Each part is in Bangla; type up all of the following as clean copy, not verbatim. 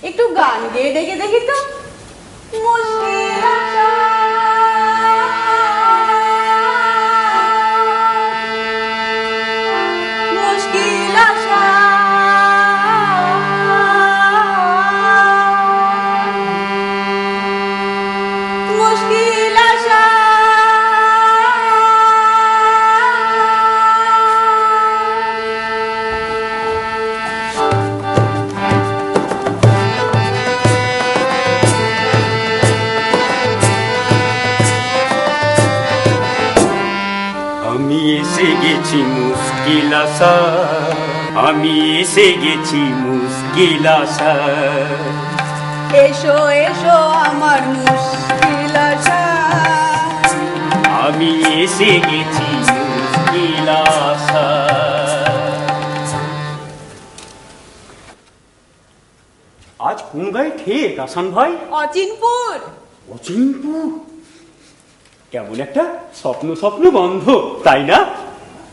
একটু গান গেয়ে ডেকে দেখি তো। মুশকিল আশা মুশকিল আশা মুশকিল আশা আমি এসে গেছি মুশকিল আশা, আমি এসে গেছি মুশকিল আশা। এসো এসো আমার মুশকিল আশা, আমি এসে গেছি মুশকিল আশা। আজ কোন গায়ে ঠিক আসান ভাই? অচিনপুর। অচিনপুর? কেমন একটা স্বপ্ন স্বপ্ন গন্ধ, তাই না?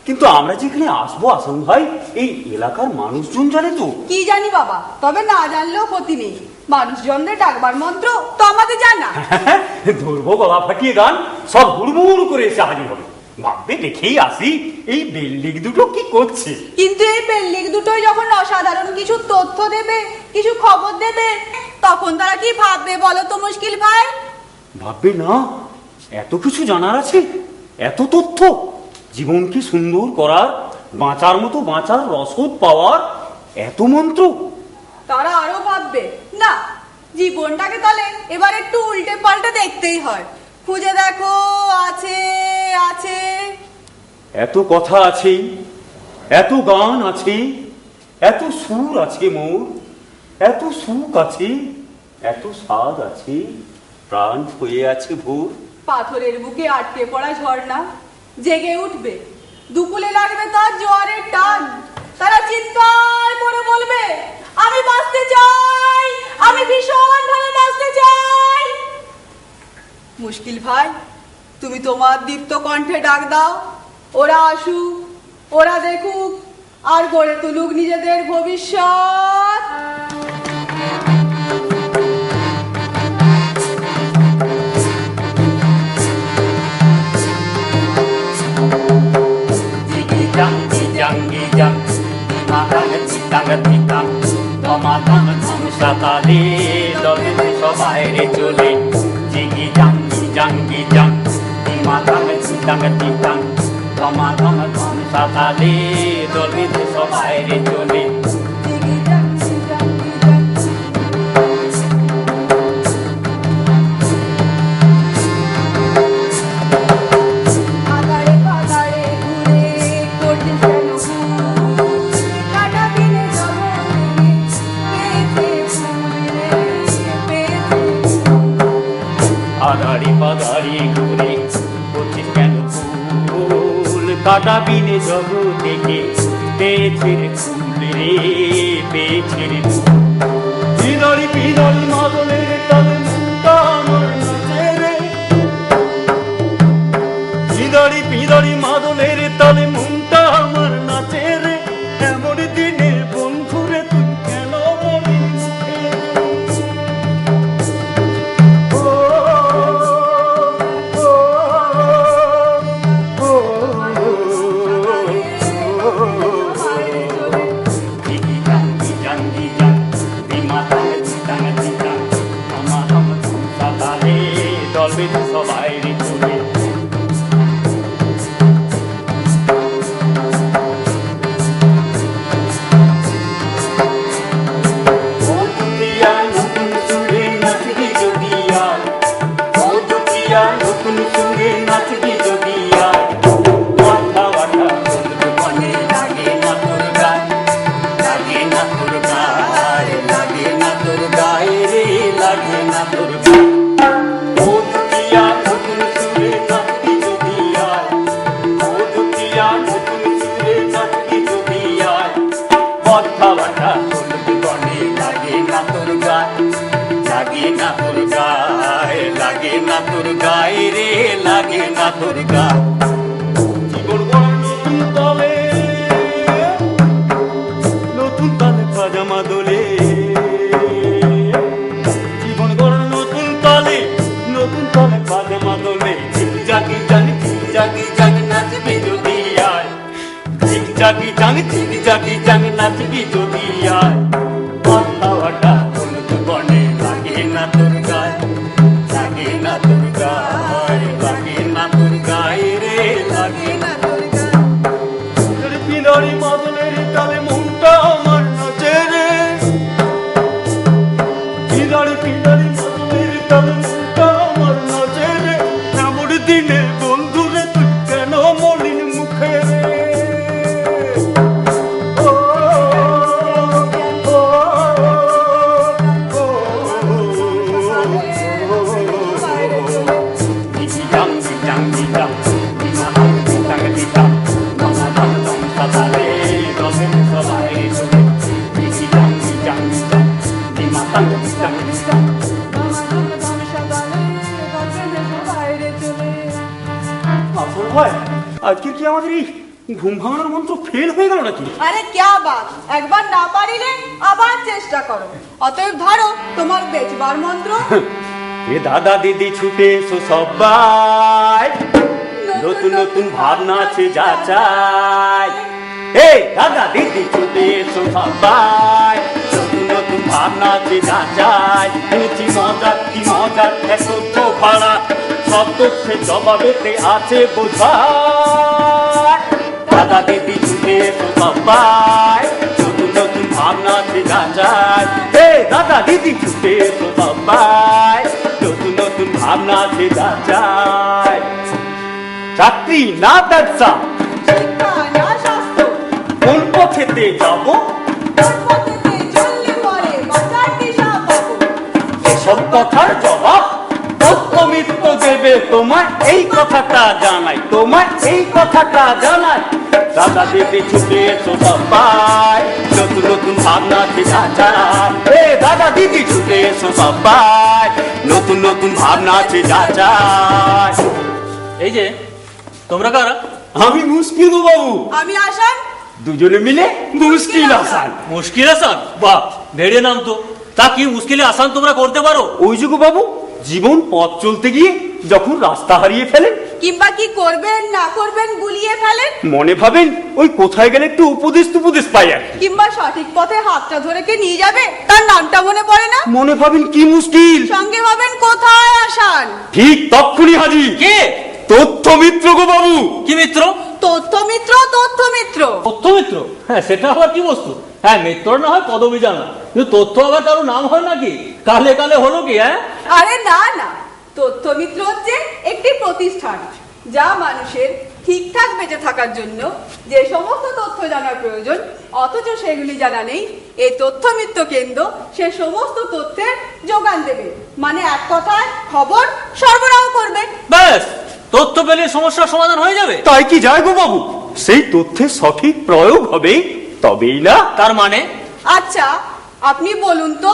কিন্তু আমরা যেখানে আসবো আসান ভাই, এই এলাকার মানুষজন জানে তো? কি জানি বাবা, তবে না জানলেও ক্ষতি নেই। মানুষজনদের ডাকবার মন্ত্র তো আমাদের জানা। ধরবো গলা ফাটিয়ে গান, সব হুড়মুড় করে এসে হাজির হবে। ভাববে দেখেই আসি এই বিল্ডিং দুটো কি করছে। কিন্তু এই বিল্ডিং দুটোই যখন অসাধারণ কিছু তথ্য দেবে, কিছু খবর দেবে, তখন তারা কি ভাববে বলো তো মুশকিল ভাই? ভাববে না? এত কিছু জানার আছে, এত তথ্য, জীবনকে সুন্দর করার, বাঁচার মতো বাঁচার রসদ পাওয়ার এত মন্ত্র। তারা আরো ভাববে না, জীবনটাকে তাহলে এবার একটু উল্টে পাল্টে দেখতেই হয়। খুঁজে দেখো, আছে আছে। এত কথা আছে, এত গান আছে, এত সুর আছে মোর, এত সুখ আছে, এত স্বাদ আছে, প্রাণ হয়ে আছে ভোর। পাথরের বুকে আটকে পড়া ঝর্ণা জেগে উঠবে, দুকুলে লাগবে তার জোয়ারের টান। তারা চিৎকার করে বলবে, আমি বাঁচতে চাই, আমি ভীষণ ভাবে বাঁচতে চাই। মুশকিল ভাই, তুমি তোমার দীপ্ত কণ্ঠে ডাক দাও। ওরা আসুক, ওরা দেখুক, আর গড়ে তুলুক নিজেদের ভবিষ্যৎ। সকালে দলে সবাইরে চলে জিগি জাঙ্গি জাঙ্গি জাং মাথামে চিতাঙ্গে চিতাং ধমাধম ধম সকালে দলে সবাইরে চলে। আদারি পাদারি ঘুরে করছিস কেন ফুল, কাটা বিনে জগতেকে পেয়েছে রে ফুল রে, পেয়েছে রে ফুল। পিদরি পিদরি মাদলের তালে মুক্তা আমার নাচে রে, পিদরি পিদরি মাদলের তালে মুক্তা আমার নাচে রে। এমন দিনে বন্ধুরে তুই কেন বলি মুখে? সবাই চলে দুর্গা জীবন নতুন তলে নতুন তালে পাজামা দোলে আসল হয় আজকে কি আমাদের এই ঘুম ভাঙানোর মন্ত্র ফেল হয়ে গেল নাকি? আরে ক্যা বাত, একবার না পারিলে আবার চেষ্টা করো। অতএব ধরো তোমার বেচবার মন্ত্র। এ দাদা দিদি ছুটে এসো সবাই, নতুন নতুন ভাবনা আছে যা চাই। এই দাদা দিদি ছুটে এসো সবাই, নতুন নতুন ভাবনা আছে যা চাই। এনেছি মজা কি মজা, এত তো ভাড়া সব তথ্যে জবাবেতে আছে বোঝায়। দাদা দিদি ছুটে এসো সবাই, নতুন নতুন ভাবনা আছে যা চাই। এই দাদা দিদি ছুটে এসো সবাই, নতুন নতুন ভাবনা আছে যা চাই। চাকরি না ব্যবসা, শিক্ষা না স্বাস্থ্য, কোন পথেতে যাব, কোন পথেতে চললে পরে বাঁচার দিশা পাবো। এসব কথার জবাব তথ্যমিত্র দেবে তোমায়। এই কথাটা জানাই, তোমায় এই কথাটা জানাই। দাদা দিদি ছুটে এসো সবাই, নতুন নতুন ভাবনা আছে যা চাই। এ দাদা দিদি ছুটে এসো সবাই, নতুন নতুন ভাবনা আছে যা চাই। এই যে তোমরা কারা? আমি মুশকিল বাবু, আমি আসান। দুজনে মিলে মুশকিল আসান। মুশকিল আসান? বাহ, ভেড়ে নাম তো। তা কি মুশকিলে আসান তোমরা করতে পারো? ওই যুগ বাবু, জীবন পথ চলতে গিয়ে যখন রাস্তা হারিয়ে ফেলেন কিংবা কি করবেন না করবেন গুলিয়ে ফেলেন, মনে ভাবেন ওই কোথায় গেলে একটু উপদেশ পাই আর কি। কিংবা সঠিক পথে হাতটা ধরে কে নিয়ে যাবে তার নামটা মনে পড়ে না, মনে ভাবেন কি মুশকিল, সঙ্গে ভাবেন কোথায় আসান। ঠিক তক্ষুনি হাজির কে? তথ্য মিত্র গো বাবু। কি মিত্র? তথ্য মিত্র, তথ্য মিত্র। তথ্য মিত্র? হ্যাঁ, সেটা আবার কি বস্তু? হ্যাঁ, মিত্র না হয় পদবি জানা, কিন্তু তথ্য আবার কারো নাম হয় নাকি? কালে কালে হলো কি? হ্যাঁ, আরে না না, তথ্য মিত্র হচ্ছে একটি প্রতিষ্ঠান যা মানুষের ঠিকঠাক বেঁচে থাকার জন্য যে সমস্ত তথ্য জানার প্রয়োজন অথচ সেগুলি জানা নেই, এই তথ্য মিত্র কেন্দ্র সে সমস্ত তথ্যের যোগান দেবে। মানে এক কথায় খবর সরবরাহ করবে। ব্যাস, তথ্য পেলে সমস্যার সমাধান হয়ে যাবে। তাই কি যায় গো বাবু, সেই তথ্যের সঠিক প্রয়োগ হবে তবেই না। তার মানে? আচ্ছা আপনি বলুন তো,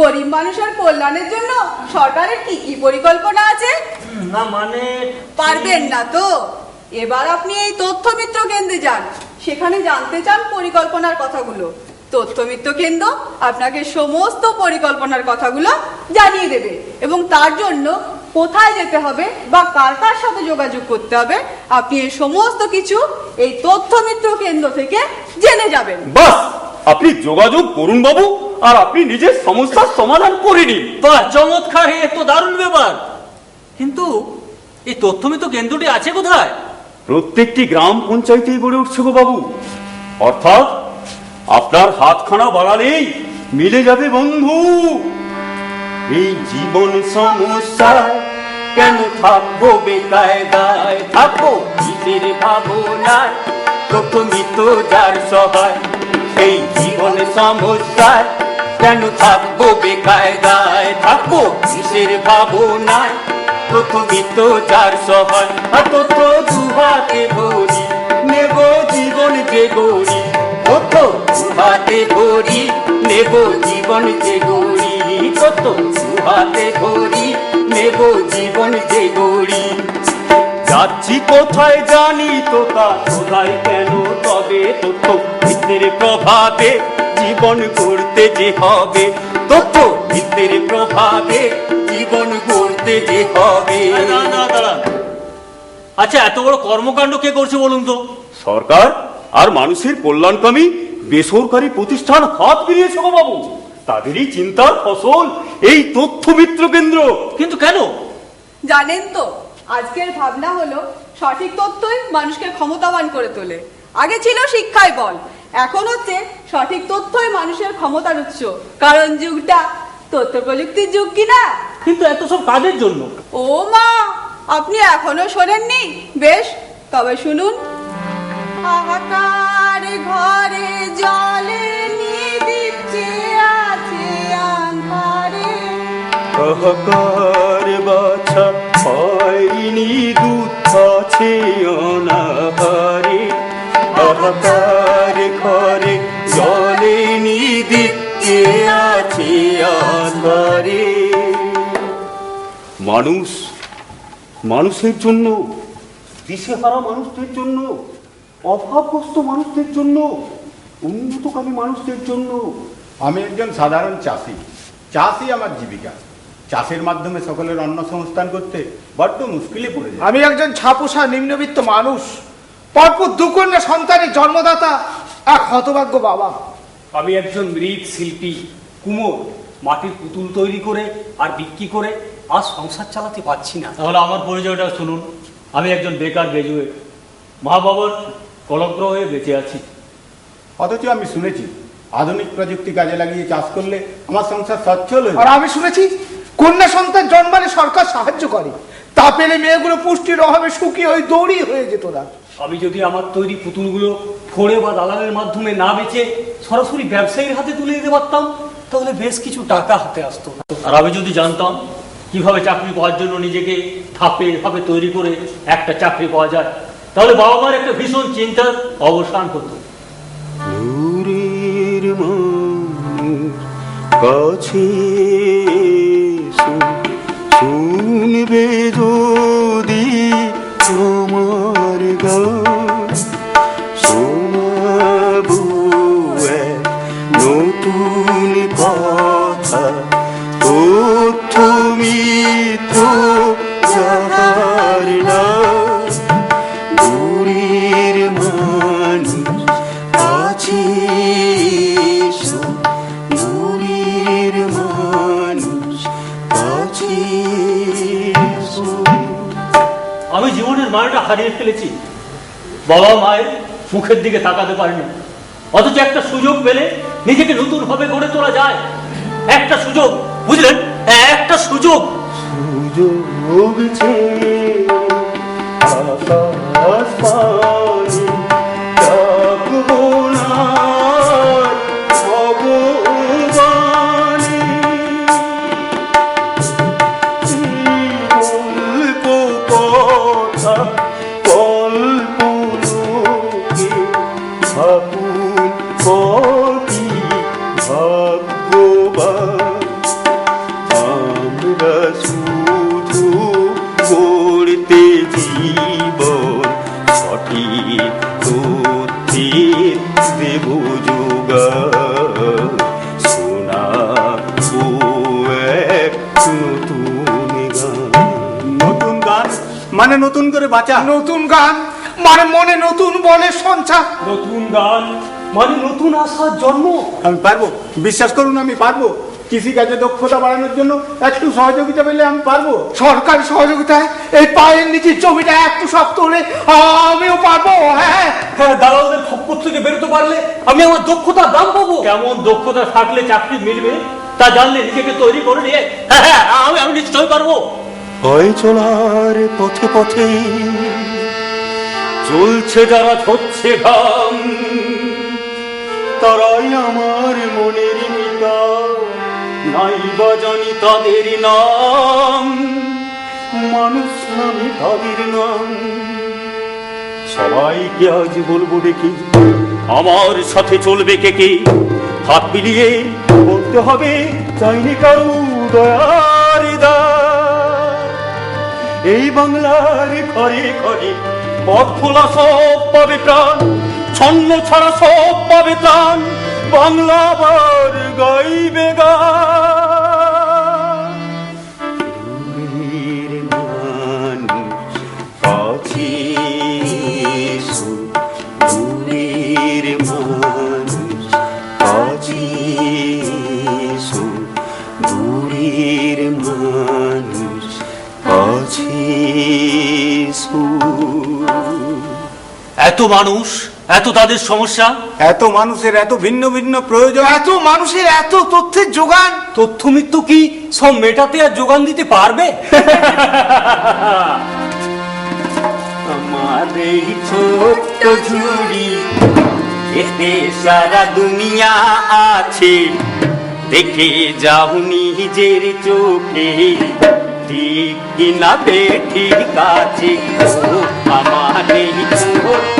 গরিব মানুষের কল্যাণের জন্য সরকারের কি কি পরিকল্পনা আছে? না মানে পারবেন না তো? এবার আপনি এই তথ্য মিত্র কেন্দ্রে যান, সেখানে জানতে চান পরিকল্পনার কথাগুলো। তথ্য মিত্র কেন্দ্র আপনাকে সমস্ত পরিকল্পনার কথাগুলো জানিয়ে দেবে এবং তার জন্য কোথায় যেতে হবে বা কার কার সাথে যোগাযোগ করতে হবে আপনি এই সমস্ত কিছু এই তথ্য মিত্র কেন্দ্র থেকে জেনে যাবেন। বাস, আপনি যোগাযোগ করুন বাবু, আর আপনি নিজের সমস্যার সমাধান করে নিন। বাহ, চমৎকার! এ তো দারুণ ব্যাপার। কিন্তু এই তথ্যমিত্র কেন্দ্রটি আছে কোথায়? প্রত্যেকটি গ্রাম পঞ্চায়েতেই গড়ে উঠছে গো বাবু। অর্থাৎ আপনার হাতখানা বাড়ালেই মিলে যাবে বন্ধু। এই জীবন সমস্যায় কেন থাকবো বেকায়দায়, থাকবো নিজের ভাবনায়, তথ্যমিত্র যার সহায়। এই জীবন সমস্যায় কেন থাকবো বেকায়দায়, থাকবো নিজের ভাবনায়, তথ্যমিত্র যার সহায়। আর তথ্য দুহাতে ভরি, নেব জীবন যে গড়ি, তথ্য দুহাতে ভরি, নেব জীবন যে গড়ি, তথ্য দুহাতে ভরি, নেব জীবন যে গড়ি। যাচ্ছি কোথায় জানি তো তা কোথায় কেন, তবে তথ্য মিত্রের প্রভাবে জীবন গড়তে যে হবে, তথ্য মিত্রের প্রভাবে জীবন গড়তে যে হবে। আচ্ছা, এত বড় কর্মকাণ্ড কে করছে বলুন তো? সরকার আর মানুষের কল্যাণকামী বেসরকারি প্রতিষ্ঠান হাত মিলিয়েছে গো বাবু। তাদেরই চিন্তার ফসল এই তথ্য মিত্র কেন্দ্র। কিন্তু কেন? জানেন তো, আজকের ভাবনা হলো সঠিক তথ্যই মানুষকে ক্ষমতাবান করে তোলে। আগে ছিল শিক্ষায় বল, এখন হচ্ছে সঠিক তথ্যই মানুষের ক্ষমতার উৎস, কারণ যুগটা তথ্য প্রযুক্তির যুগ কিনা। কিন্তু এত সব কাজের জন্য? ও মা, আপনি এখনো শোনেননি? বেশ, তবে শুনুন। হাহাকার ঘরে জলে নিদীপ চেয়ে আছে আন্ধারে, হাহাকার বাছা হয়নি দুধ আছে অনাহারে, হাহাকার ঘরে জলে নিদীপ চেয়ে আছে রে। মানুষ, মানুষের জন্য, দিশেহারা মানুষদের জন্য, অভাবগ্রস্ত মানুষদের জন্য, উন্নতকামী মানুষদের জন্য। আমি একজন সাধারণ চাষি, চাষই আমার জীবিকা। চাষের মাধ্যমে সকলের অন্ন সংস্থান করতে বড্ড মুশকিলে পড়ে যায়। আমি একজন ছাপোষা নিম্নবিত্ত মানুষ, পরপর দুকন্যা সন্তানের জন্মদাতা, এক হতভাগ্য বাবা। আমি একজন মৃৎ শিল্পী কুমোর, মাটির পুতুল তৈরি করে আর বিক্রি করে আর সংসার চালাতে পারছি না। তাহলে আমার পরিচয়টা শুনুন। আমি একজন বেকার গ্রাজুয়েট, মা বাবার কলঙ্ক হয়ে বেঁচে আছি। অথচ আমি শুনেছি আধুনিক প্রযুক্তি কাজে লাগিয়ে চাষ করলে আমার সংসার সচ্ছল হয়ে আর যায়। আমি শুনেছি কন্যা সন্তান জন্মালে সরকার সাহায্য করে, তা পেলে মেয়েগুলো পুষ্টির অভাবে শুকিয়ে ওই দৌড়ি হয়ে যেত না। আমি যদি আমার তৈরি পুতুলগুলো ফোড়ে বা দালালের মাধ্যমে না বেচে সরাসরি ব্যবসায়ীর হাতে তুলে দিতে পারতাম, তাহলে বেশ কিছু টাকা হাতে আসতো। আর আমি যদি জানতাম কিভাবে চাকরি পাওয়ার জন্য নিজেকে ধাপে ধাপে তৈরি করে একটা চাকরি পাওয়া যায়, তাহলে বাবা মার একটা ভীষণ চিন্তার অবসান হতো। দূরের মানুষ কাছে এসো, শুনবে যদি তোমার গান, শোনাবো এক নতুন কথা, তথ্য মিথ্য যাহার না। দূরের মানুষ কাছে এসো, দূরের মানুষ কাছে এসো। আমি জীবনের মায়াটা হারিয়ে ফেলেছি, বাবা মায়ের মুখের দিকে তাকাতে পারি না। অথচ একটা সুযোগ পেলে নিজেকে নতুন ভাবে গড়ে তোলা যায়। একটা সুযোগ, বুঝলেন, একটা সুযোগ। সুযোগ ছেড়ে আকাশ পানে ডাকবো না ভগবানে। গল্প কথা কল্প লোকে ভাবুন কবি ভাগ্যবান। আমরা শুধু গড়তে জীবন সঠিক তথ্যের দেব যোগান। শোনাবো এক নতুন গান। নতুন গান মানে নতুন করে বাঁচা। নতুন গান মানে মনে নতুন বলের সঞ্চার। নতুন গান মানে নতুন আশার জন্ম। আমি পারবো, বিশ্বাস করুন আমি পারবো। কৃষিকাজে দক্ষতা বাড়ানোর জন্য একটু সহযোগিতা পেলে আমি পারবো। সরকারি সহযোগিতায় এই পায়ের নিচের জমিটা একটু শক্ত হলে আমিও পারবো। হ্যাঁ, হ্যাঁ, দালালদের খপ্পর থেকে বেরোতে পারলে আমি আমার দক্ষতার দাম পাবো। কেমন দক্ষতা থাকলে চাকরি মিলবে তা জানলে নিজেকে তৈরি করে নিয়ে হ্যাঁ আমি নিশ্চয়ই পারবো। হয় চলার পথে পথে চলছে যারা ঝরছে ঘাম, তারাই আমার মনের মিতা, নাই বা জানি তাদের নাম। মানুষ নামে তাদের নাম। সবাইকে আজ বলবো ডেকে, আমার সাথে চলবে কে কে। হাত মিলিয়ে বলতে হবে চাইনি কারু দয়ার দান। এই বাংলার ঘরে ঘরে পথ খোলা সব পাবে প্রাণ, ছন্ন ছাড়া সব পাবে ত্রাণ। বাংলা আবার গাইবে গান। দূরের মানুষ কাছে এসো, দূরের মানুষ কাছে এসো, দূরের মানুষ কাছে এসো। এত মানুষ, এত তাদের সমস্যা, এত মানুষের এত ভিন্ন ভিন্ন প্রয়োজন, এত মানুষের এত তথ্যের যোগান। তথ্য মৃত্যু কি সব মেটাতে আর যোগান দিতে পারবে? আমার এই ছোট্ট ঝুড়ি, এতে সারা দুনিয়া আছে। দেখে যাও নিজের চোখে, ঠিক কিনা ঠিক আছে। ও আমার এই ছোট্ট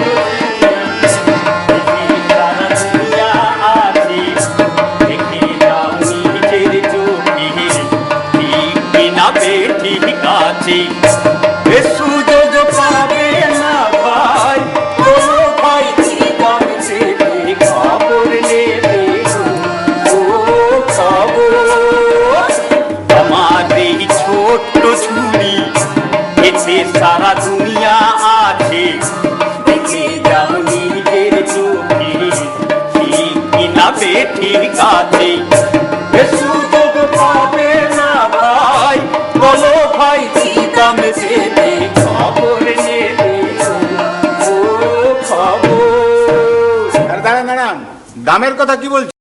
ধানের কাছে এ সুযোগ পাবে না ভাই, বলো ভাই কি দামে দেবে, খবর নেবে ও খবর। দাঁড়ান দাঁড়ান, দামের কথা কি বলছেন?